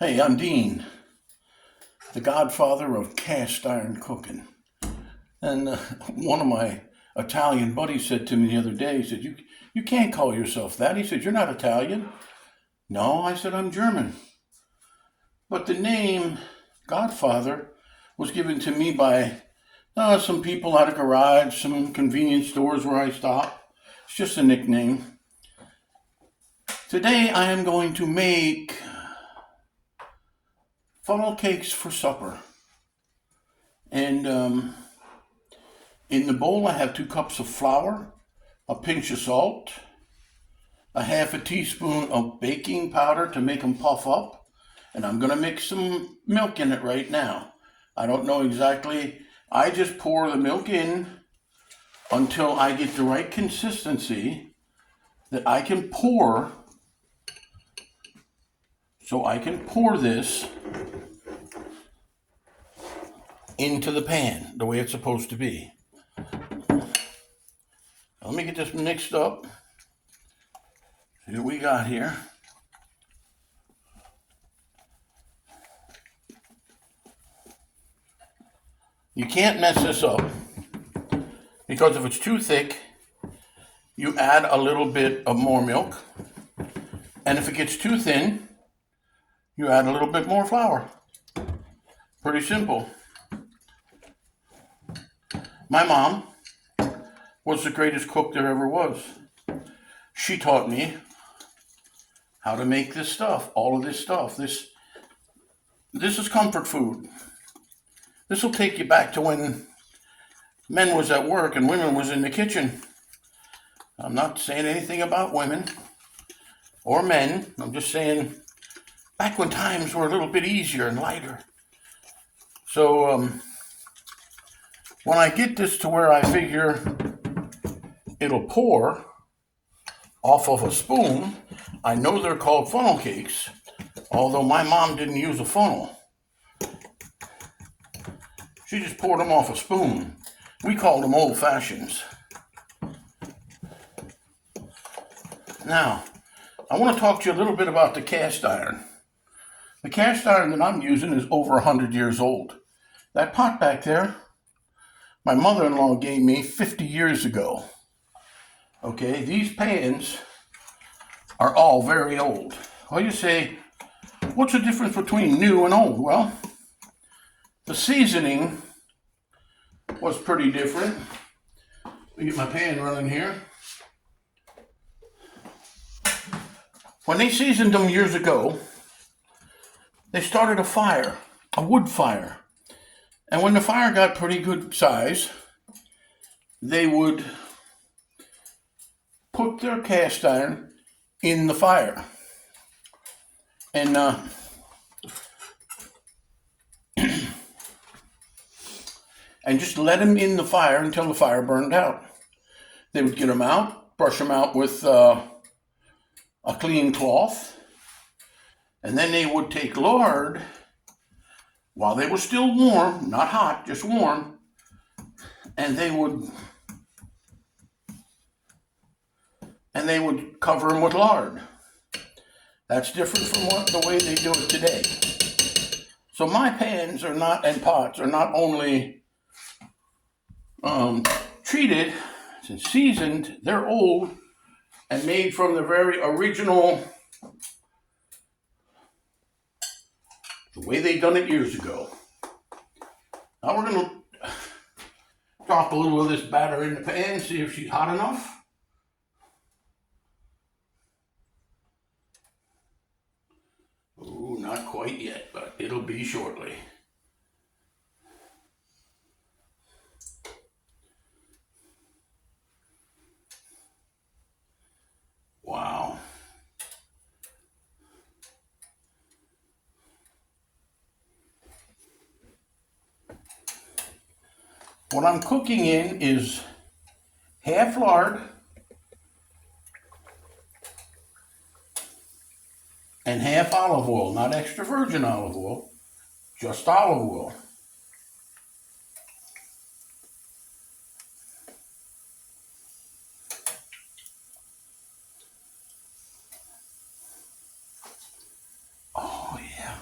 Hey, I'm Dean, the godfather of cast iron cooking. And one of my Italian buddies said to me the other day, he said, you can't call yourself that. He said, you're not Italian. No, I said, I'm German. But the name Godfather was given to me by some people at a garage, some convenience stores where I stop. It's just a nickname. Today I am going to make funnel cakes for supper. And in the bowl, I have 2 cups of flour, a pinch of salt, a half a teaspoon of baking powder to make them puff up, and I'm going to mix some milk in it right now. I don't know exactly. I just pour the milk in until I get the right consistency that I can pour. So I can pour this into the pan the way it's supposed to be. Let me get this mixed up. See what we got here. You can't mess this up because if it's too thick, you add a little bit of more milk. And if it gets too thin, you add a little bit more flour. Pretty simple. My mom was the greatest cook there ever was. She taught me how to make this stuff, all of this stuff. This is comfort food. This will take you back to when men was at work and women was in the kitchen. I'm not saying anything about women or men. I'm just saying back when times were a little bit easier and lighter. So when I get this to where I figure it'll pour off of a spoon, I know they're called funnel cakes, although my mom didn't use a funnel. She just poured them off a spoon. We called them old fashions. Now, I want to talk to you a little bit about the cast iron. The cast iron that I'm using is over 100 years old. That pot back there, my mother-in-law gave me 50 years ago. Okay, these pans are all very old. Well, you say, what's the difference between new and old? Well, the seasoning was pretty different. Let me get my pan running here. When they seasoned them years ago, they started a fire, a wood fire. And when the fire got pretty good size, they would put their cast iron in the fire. And just let them in the fire until the fire burned out. They would get them out, brush them out with a clean cloth, and then they would take lard while they were still warm, not hot, just warm, and they would cover them with lard. That's different from the way they do it today. So my pans are not, and pots are not only treated and seasoned, they're old and made from the very original, the way they done it years ago. Now we're going to drop a little of this batter in the pan, see if she's hot enough. Ooh, not quite yet, but it'll be shortly. Wow. What I'm cooking in is half lard and half olive oil, not extra virgin olive oil, just olive oil. Oh yeah.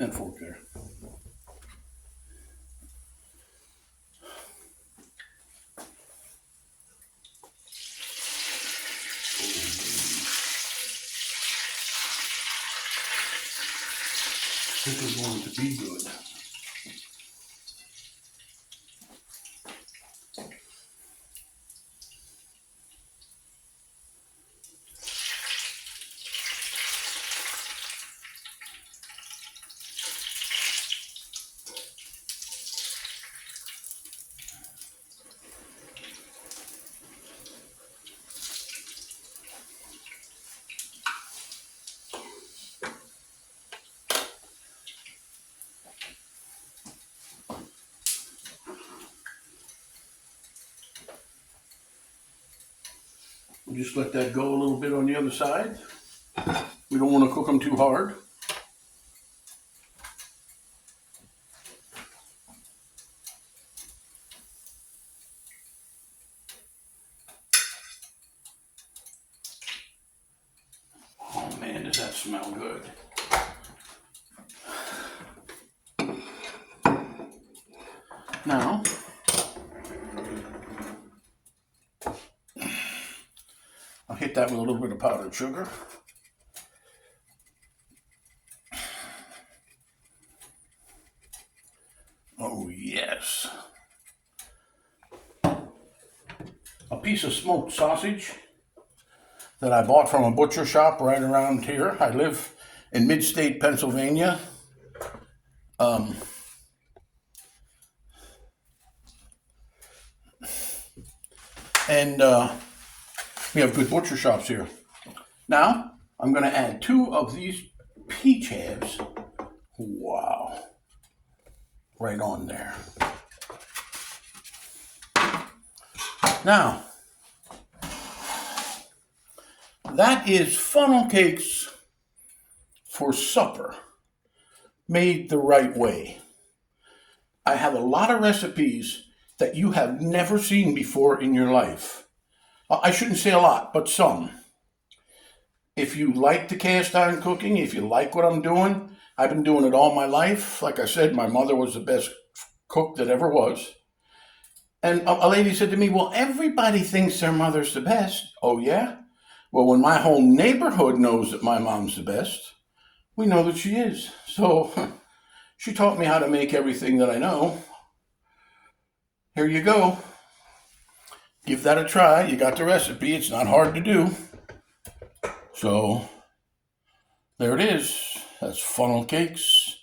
that fork there. This is going to be good. We'll just let that go a little bit on the other side. We don't want to cook them too hard. Oh man, does that smell good. Now, I'll hit that with a little bit of powdered sugar. Oh yes. A piece of smoked sausage that I bought from a butcher shop right around here. I live in mid-state Pennsylvania. And we have good butcher shops here. Now, I'm going to add 2 of these peach halves. Wow. Right on there. Now, that is funnel cakes for supper, made the right way. I have a lot of recipes that you have never seen before in your life. I shouldn't say a lot, but some. If you like the cast iron cooking, if you like what I'm doing, I've been doing it all my life. Like I said, my mother was the best cook that ever was. And a lady said to me, well, everybody thinks their mother's the best. Oh, yeah? Well, when my whole neighborhood knows that my mom's the best, we know that she is. So she taught me how to make everything that I know. Here you go. Give that a try. You got the recipe. It's not hard to do. So there it is. That's funnel cakes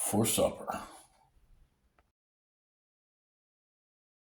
for supper.